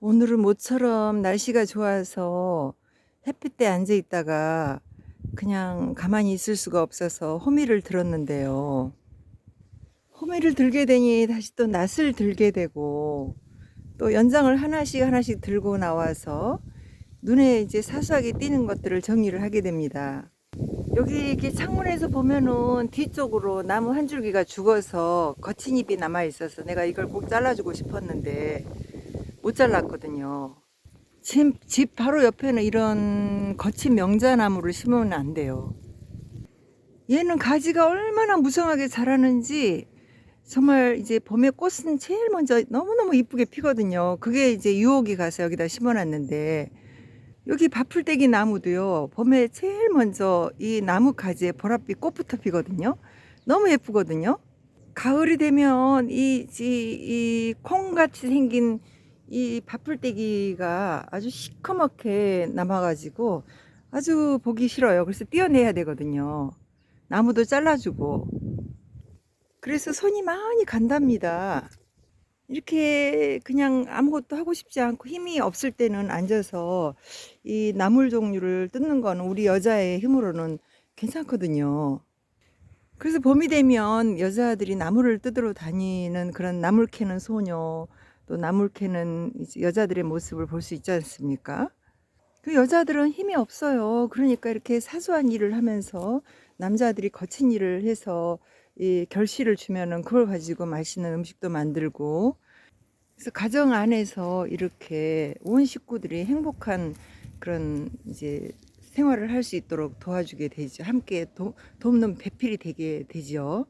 오늘은 모처럼 날씨가 좋아서 햇빛에 앉아 있다가 그냥 가만히 있을 수가 없어서 호미를 들었는데요. 호미를 들게 되니 다시 또 낫을 들게 되고 또 연장을 하나씩 하나씩 들고 나와서 눈에 이제 사소하게 띄는 것들을 정리를 하게 됩니다. 여기 이렇게 창문에서 보면은 뒤쪽으로 나무 한 줄기가 죽어서 거친 잎이 남아 있어서 내가 이걸 꼭 잘라주고 싶었는데 못 잘랐거든요. 집 바로 옆에는 이런 거친 명자나무를 심으면 안 돼요. 얘는 가지가 얼마나 무성하게 자라는지 정말 이제 봄에 꽃은 제일 먼저 너무너무 이쁘게 피거든요. 그게 이제 유혹이 가서 여기다 심어놨는데 여기 밥풀떼기 나무도요. 봄에 제일 먼저 이 나무 가지에 보랏빛 꽃부터 피거든요. 너무 예쁘거든요. 가을이 되면 이 콩같이 생긴 이 밥풀떼기가 아주 시커멓게 남아가지고 아주 보기 싫어요. 그래서 떼어내야 되거든요. 나무도 잘라주고. 그래서 손이 많이 간답니다. 이렇게 그냥 아무것도 하고 싶지 않고 힘이 없을 때는 앉아서 이 나물 종류를 뜯는 거는 우리 여자의 힘으로는 괜찮거든요. 그래서 봄이 되면 여자들이 나무를 뜯으러 다니는 그런 나물 캐는 소녀, 또 나물 캐는 이제 여자들의 모습을 볼 수 있지 않습니까? 그 여자들은 힘이 없어요. 그러니까 이렇게 사소한 일을 하면서 남자들이 거친 일을 해서 이 결실을 주면은 그걸 가지고 맛있는 음식도 만들고, 그래서 가정 안에서 이렇게 온 식구들이 행복한 그런 이제 생활을 할 수 있도록 도와주게 되죠. 함께 돕는 배필이 되게 되죠.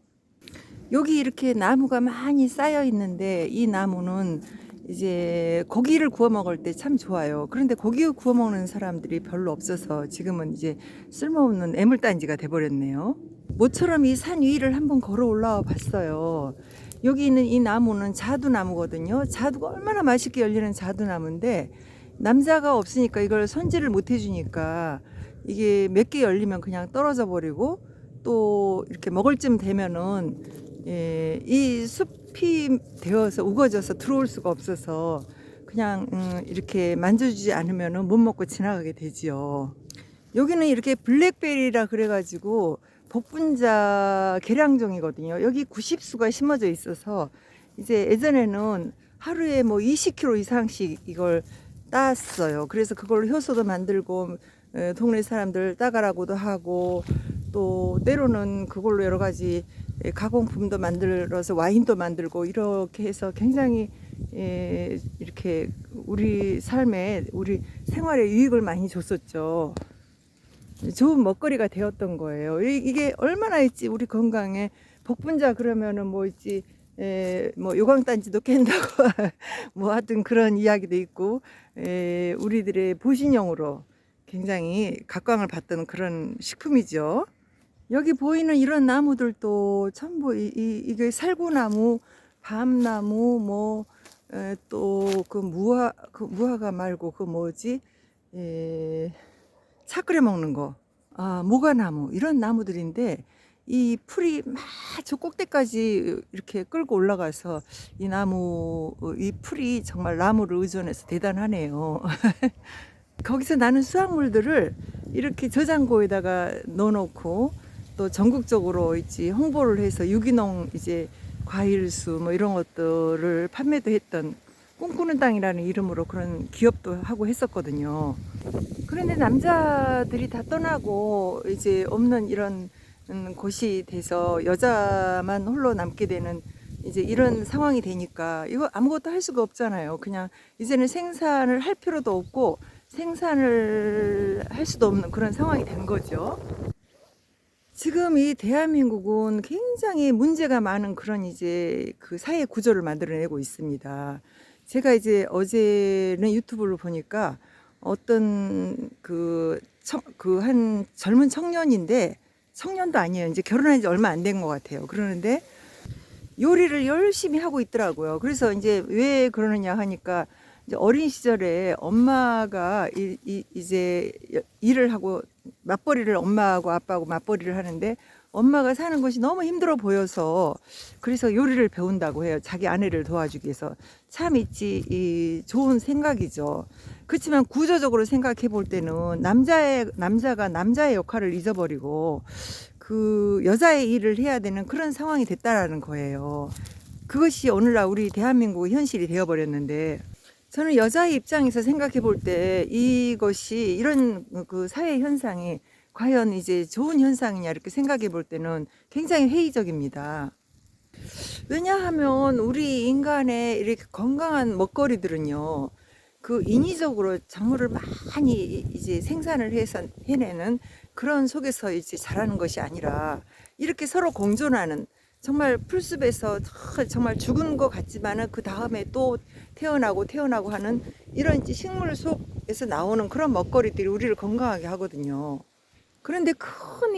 여기 이렇게 나무가 많이 쌓여 있는데 이 나무는 이제 고기를 구워 먹을 때 참 좋아요. 그런데 고기 구워 먹는 사람들이 별로 없어서 지금은 이제 쓸모없는 애물단지가 돼버렸네요. 모처럼 이 산 위를 한번 걸어 올라와 봤어요. 여기 있는 이 나무는 자두나무거든요. 자두가 얼마나 맛있게 열리는 자두나무인데 남자가 없으니까 이걸 손질을 못 해주니까 이게 몇 개 열리면 그냥 떨어져 버리고 또 이렇게 먹을 쯤 되면은 이 숲이 되어서 우거져서 들어올 수가 없어서 그냥 이렇게 만져주지 않으면은 못 먹고 지나가게 되지요. 여기는 이렇게 블랙베리라 그래가지고 복분자 계량종이거든요. 여기 90수가 심어져 있어서 이제 예전에는 하루에 뭐 20kg 이상씩 이걸 땄어요. 그래서 그걸로 효소도 만들고 동네 사람들 따가라고도 하고 또 때로는 그걸로 여러 가지 가공품도 만들어서 와인도 만들고 이렇게 해서 굉장히 이렇게 우리 삶에 우리 생활에 유익을 많이 줬었죠. 좋은 먹거리가 되었던 거예요. 이게 얼마나 있지 우리 건강에. 복분자 그러면은 뭐 있지 뭐 요강단지도 깬다고 뭐 하여튼 그런 이야기도 있고 우리들의 보신용으로 굉장히 각광을 받던 그런 식품이죠. 여기 보이는 이런 나무들도 전부 이게 살구나무, 밤나무, 뭐 또 그 무화과 말고 그 뭐지? 차 끓여 먹는 거. 아, 모과나무 이런 나무들인데 이 풀이 막 저 꼭대까지 이렇게 끌고 올라가서 이 나무 이 풀이 정말 나무를 의존해서 대단하네요. 거기서 나는 수확물들을 이렇게 저장고에다가 넣어놓고 또 전국적으로 있지 홍보를 해서 유기농 이제 과일수 뭐 이런 것들을 판매도 했던 꿈꾸는 땅이라는 이름으로 그런 기업도 하고 했었거든요. 그런데 남자들이 다 떠나고 이제 없는 이런 곳이 돼서 여자만 홀로 남게 되는 이제 이런 상황이 되니까 이거 아무것도 할 수가 없잖아요. 그냥 이제는 생산을 할 필요도 없고 생산을 할 수도 없는 그런 상황이 된 거죠. 지금 이 대한민국은 굉장히 문제가 많은 그런 이제 그 사회 구조를 만들어내고 있습니다. 제가 이제 어제는 유튜브를 보니까 어떤 그 한 젊은 청년인데 청년도 아니에요. 이제 결혼한 지 얼마 안 된 것 같아요. 그러는데 요리를 열심히 하고 있더라고요. 그래서 이제 왜 그러느냐 하니까 이제 어린 시절에 엄마가 이제 일을 하고 맞벌이를 엄마하고 아빠하고 맞벌이를 하는데 엄마가 사는 것이 너무 힘들어 보여서 그래서 요리를 배운다고 해요. 자기 아내를 도와주기 위해서. 참 있지 이 좋은 생각이죠. 그렇지만 구조적으로 생각해 볼 때는 남자가 남자의 역할을 잊어버리고 그 여자의 일을 해야 되는 그런 상황이 됐다라는 거예요. 그것이 오늘날 우리 대한민국의 현실이 되어버렸는데, 저는 여자의 입장에서 생각해 볼 때 이것이 이런 그 사회 현상이 과연 이제 좋은 현상이냐 이렇게 생각해 볼 때는 굉장히 회의적입니다. 왜냐하면 우리 인간의 이렇게 건강한 먹거리들은요, 그 인위적으로 작물을 많이 이제 생산을 해서 해내는 그런 속에서 이제 자라는 것이 아니라 이렇게 서로 공존하는, 정말 풀숲에서 정말 죽은 것 같지만은 그 다음에 또 태어나고 하는 이런 이제 식물 속에서 나오는 그런 먹거리들이 우리를 건강하게 하거든요. 그런데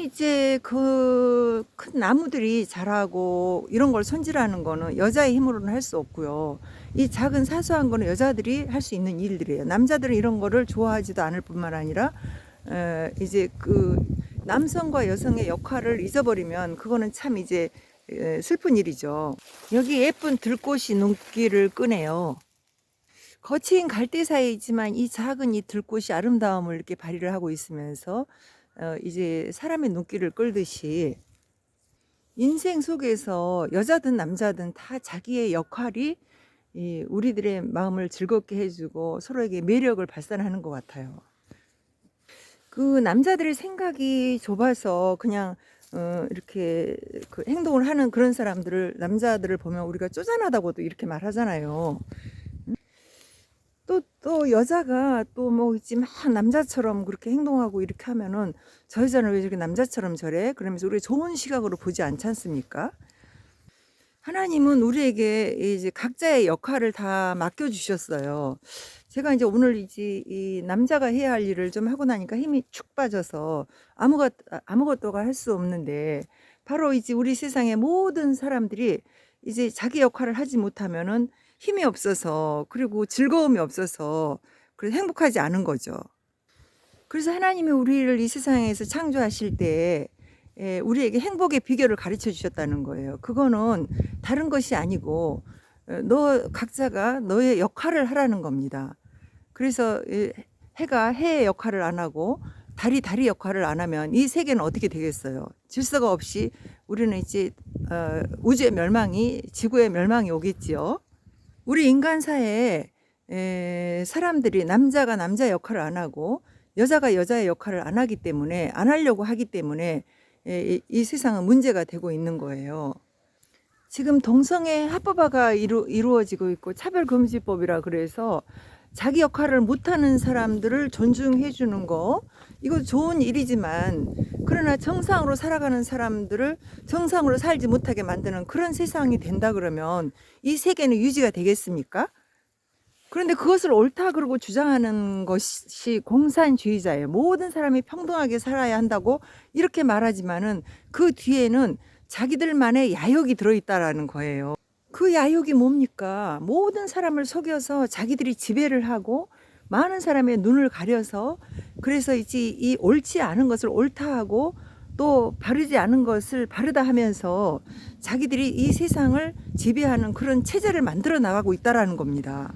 이제 그 큰 나무들이 자라고 이런 걸 손질하는 거는 여자의 힘으로는 할 수 없고요. 이 작은 사소한 거는 여자들이 할 수 있는 일들이에요. 남자들은 이런 거를 좋아하지도 않을 뿐만 아니라 이제 그 남성과 여성의 역할을 잊어버리면 그거는 참 이제 슬픈 일이죠. 여기 예쁜 들꽃이 눈길을 끄네요. 거친 갈대사이에 있지만 이 작은 이 들꽃이 아름다움을 이렇게 발휘를 하고 있으면서 이제 사람의 눈길을 끌듯이 인생 속에서 여자든 남자든 다 자기의 역할이 이 우리들의 마음을 즐겁게 해주고 서로에게 매력을 발산하는 것 같아요. 그 남자들의 생각이 좁아서 그냥 이렇게 그 행동을 하는 그런 사람들을, 남자들을 보면 우리가 쪼잔하다고도 이렇게 말하잖아요. 또 여자가 또 뭐 있지 막 남자처럼 그렇게 행동하고 이렇게 하면은 저 여자는 왜 저렇게 남자처럼 저래? 그러면서 우리 좋은 시각으로 보지 않지 않습니까? 하나님은 우리에게 이제 각자의 역할을 다 맡겨주셨어요. 제가 이제 오늘 이제 이 남자가 해야 할 일을 좀 하고 나니까 힘이 축 빠져서 아무것도가 할 수 없는데, 바로 이제 우리 세상의 모든 사람들이 이제 자기 역할을 하지 못하면은 힘이 없어서, 그리고 즐거움이 없어서, 그래서 행복하지 않은 거죠. 그래서 하나님이 우리를 이 세상에서 창조하실 때 우리에게 행복의 비결을 가르쳐 주셨다는 거예요. 그거는 다른 것이 아니고 너 각자가 너의 역할을 하라는 겁니다. 그래서 해가 해의 역할을 안 하고 달이 달의 역할을 안 하면 이 세계는 어떻게 되겠어요? 질서가 없이 우리는 이제 우주의 멸망이, 지구의 멸망이 오겠지요. 우리 인간 사회에 사람들이 남자가 남자 역할을 안 하고 여자가 여자의 역할을 안 하기 때문에, 안 하려고 하기 때문에 이 세상은 문제가 되고 있는 거예요. 지금 동성애 합법화가 이루어지고 있고 차별금지법이라 그래서 자기 역할을 못하는 사람들을 존중해 주는 거, 이거 좋은 일이지만, 그러나 정상으로 살아가는 사람들을 정상으로 살지 못하게 만드는 그런 세상이 된다 그러면 이 세계는 유지가 되겠습니까? 그런데 그것을 옳다 그러고 주장하는 것이 공산주의자예요. 모든 사람이 평등하게 살아야 한다고 이렇게 말하지만은 그 뒤에는 자기들만의 야욕이 들어있다라는 거예요. 그 야욕이 뭡니까? 모든 사람을 속여서 자기들이 지배를 하고 많은 사람의 눈을 가려서, 그래서 이제 이 옳지 않은 것을 옳다 하고 또 바르지 않은 것을 바르다 하면서 자기들이 이 세상을 지배하는 그런 체제를 만들어 나가고 있다라는 겁니다.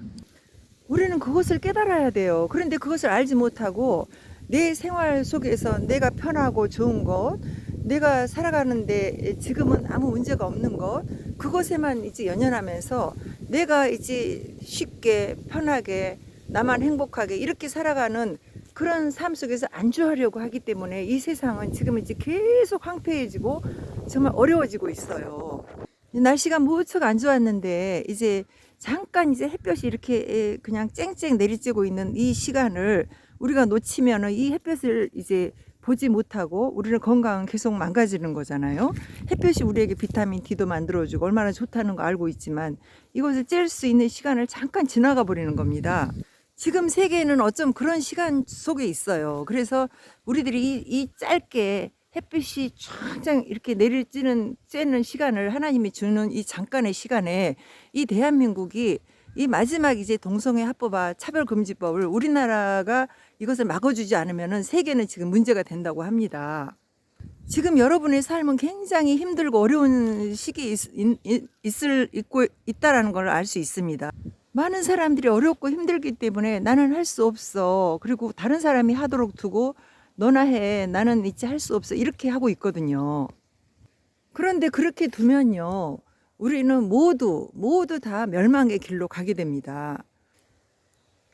우리는 그것을 깨달아야 돼요. 그런데 그것을 알지 못하고 내 생활 속에서 내가 편하고 좋은 것, 내가 살아가는데 지금은 아무 문제가 없는 것, 그것에만 이제 연연하면서 내가 이제 쉽게 편하게 나만 행복하게 이렇게 살아가는 그런 삶 속에서 안주하려고 하기 때문에 이 세상은 지금 이제 계속 황폐해지고 정말 어려워지고 있어요. 날씨가 무척 안 좋았는데 이제 잠깐 이제 햇볕이 이렇게 그냥 쨍쨍 내리쬐고 있는 이 시간을 우리가 놓치면은 이 햇볕을 이제 보지 못하고 우리는 건강은 계속 망가지는 거잖아요. 햇볕이 우리에게 비타민 D도 만들어주고 얼마나 좋다는 거 알고 있지만 이것을 쬐을 수 있는 시간을 잠깐 지나가 버리는 겁니다. 지금 세계는 어쩜 그런 시간 속에 있어요. 그래서 우리들이 이 짧게 햇빛이 쫙쫙 이렇게 쬐는 시간을 하나님이 주는 이 잠깐의 시간에 이 대한민국이 이 마지막 이제 동성애 합법화 차별금지법을 우리나라가 이것을 막아주지 않으면은 세계는 지금 문제가 된다고 합니다. 지금 여러분의 삶은 굉장히 힘들고 어려운 시기에 있다라는 걸 알 수 있습니다. 많은 사람들이 어렵고 힘들기 때문에 나는 할 수 없어. 그리고 다른 사람이 하도록 두고 너나 해. 나는 이제 할 수 없어. 이렇게 하고 있거든요. 그런데 그렇게 두면요. 우리는 모두 다 멸망의 길로 가게 됩니다.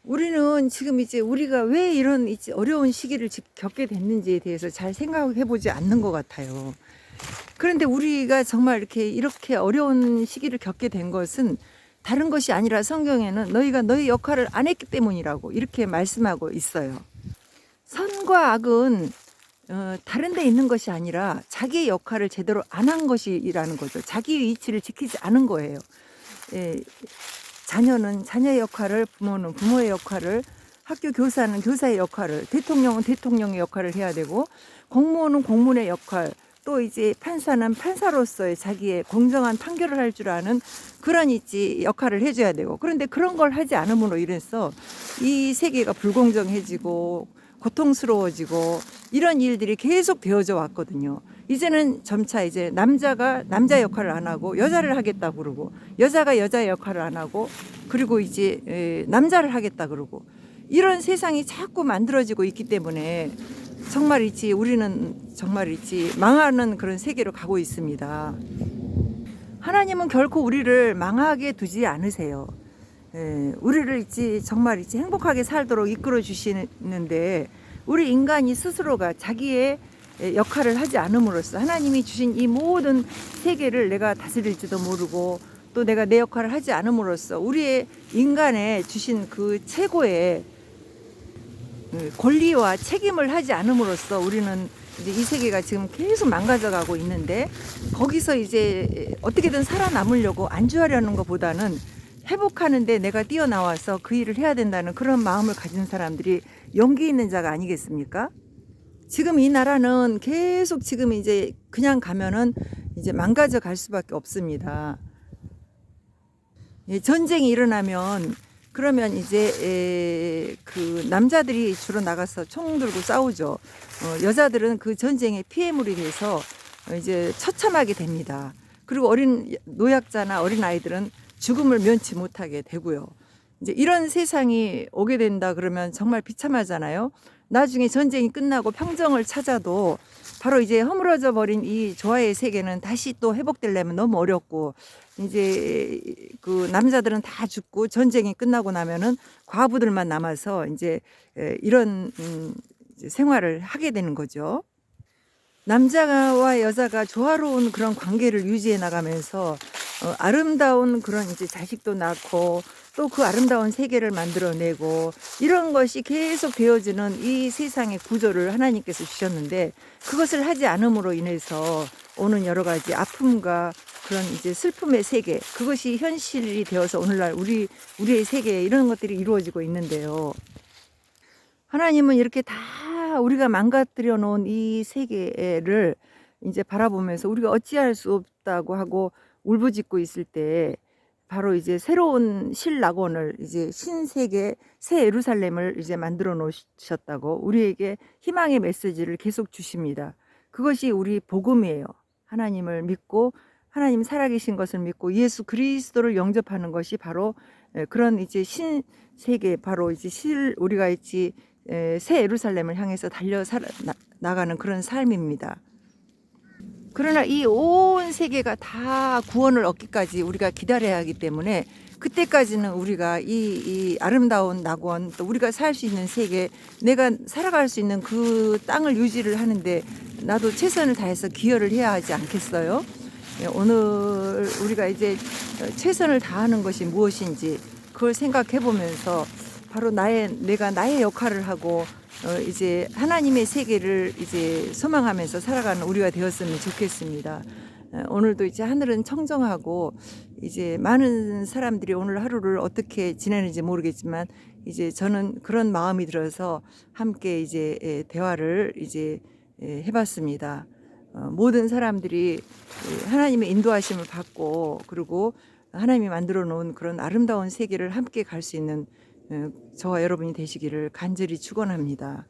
우리는 지금 이제 우리가 왜 이런 이제 어려운 시기를 겪게 됐는지에 대해서 잘 생각해 보지 않는 것 같아요. 그런데 우리가 정말 이렇게 어려운 시기를 겪게 된 것은 다른 것이 아니라 성경에는 너희가 너희 역할을 안 했기 때문이라고 이렇게 말씀하고 있어요. 선과 악은 다른 데 있는 것이 아니라 자기의 역할을 제대로 안 한 것이라는 거죠. 자기 위치를 지키지 않은 거예요. 예, 자녀는 자녀의 역할을, 부모는 부모의 역할을, 학교 교사는 교사의 역할을, 대통령은 대통령의 역할을 해야 되고, 공무원은 공무원의 역할, 또 이제 판사는 판사로서의 자기의 공정한 판결을 할 줄 아는 그런 역할을 해줘야 되고, 그런데 그런 걸 하지 않음으로 인해서 이 세계가 불공정해지고 고통스러워지고 이런 일들이 계속 되어져 왔거든요. 이제는 점차 이제 남자가 남자 역할을 안 하고 여자를 하겠다 그러고, 여자가 여자 역할을 안 하고, 그리고 이제 남자를 하겠다 그러고, 이런 세상이 자꾸 만들어지고 있기 때문에 정말 우리는 정말 망하는 그런 세계로 가고 있습니다. 하나님은 결코 우리를 망하게 두지 않으세요. 우리를 정말 행복하게 살도록 이끌어 주시는데, 우리 인간이 스스로가 자기의 역할을 하지 않음으로써 하나님이 주신 이 모든 세계를 내가 다스릴지도 모르고, 또 내가 내 역할을 하지 않음으로써 우리의 인간에 주신 그 최고의 권리와 책임을 하지 않음으로써 우리는 이제 이 세계가 지금 계속 망가져가고 있는데, 거기서 이제 어떻게든 살아남으려고 안주하려는 것보다는 회복하는데 내가 뛰어나와서 그 일을 해야 된다는 그런 마음을 가진 사람들이 용기 있는 자가 아니겠습니까? 지금 이 나라는 계속 지금 이제 그냥 가면은 이제 망가져 갈 수밖에 없습니다. 전쟁이 일어나면 그러면 이제 그 남자들이 주로 나가서 총 들고 싸우죠. 여자들은 그 전쟁의 피해물이 돼서 이제 처참하게 됩니다. 그리고 노약자나 어린 아이들은 죽음을 면치 못하게 되고요. 이제 이런 세상이 오게 된다 그러면 정말 비참하잖아요. 나중에 전쟁이 끝나고 평정을 찾아도 바로 이제 허물어져 버린 이 조화의 세계는 다시 또 회복되려면 너무 어렵고, 이제 그 남자들은 다 죽고 전쟁이 끝나고 나면은 과부들만 남아서 이제 이런 이제 생활을 하게 되는 거죠. 남자와 여자가 조화로운 그런 관계를 유지해 나가면서 아름다운 그런 이제 자식도 낳고, 또 그 아름다운 세계를 만들어내고, 이런 것이 계속 되어지는 이 세상의 구조를 하나님께서 주셨는데, 그것을 하지 않음으로 인해서 오는 여러 가지 아픔과 그런 이제 슬픔의 세계, 그것이 현실이 되어서 오늘날 우리의 세계에 이런 것들이 이루어지고 있는데요. 하나님은 이렇게 다 우리가 망가뜨려 놓은 이 세계를 이제 바라보면서 우리가 어찌할 수 없다고 하고 울부짖고 있을 때, 바로 이제 새로운 신락원을, 이제 신세계 새 예루살렘을 이제 만들어 놓으셨다고 우리에게 희망의 메시지를 계속 주십니다. 그것이 우리 복음이에요. 하나님을 믿고 하나님 살아계신 것을 믿고 예수 그리스도를 영접하는 것이 바로 그런 이제 신세계, 바로 이제 우리가 새 예루살렘을 향해서 나가는 그런 삶입니다. 그러나 이 온 세계가 다 구원을 얻기까지 우리가 기다려야 하기 때문에, 그때까지는 우리가 이 아름다운 낙원, 또 우리가 살 수 있는 세계, 내가 살아갈 수 있는 그 땅을 유지를 하는데 나도 최선을 다해서 기여를 해야 하지 않겠어요? 오늘 우리가 이제 최선을 다하는 것이 무엇인지 그걸 생각해 보면서 바로 내가 나의 역할을 하고 이제 하나님의 세계를 이제 소망하면서 살아가는 우리가 되었으면 좋겠습니다. 오늘도 이제 하늘은 청정하고, 이제 많은 사람들이 오늘 하루를 어떻게 지내는지 모르겠지만, 이제 저는 그런 마음이 들어서 함께 이제 대화를 이제 해봤습니다. 모든 사람들이 하나님의 인도하심을 받고, 그리고 하나님이 만들어 놓은 그런 아름다운 세계를 함께 갈 수 있는 저와 여러분이 되시기를 간절히 축원합니다.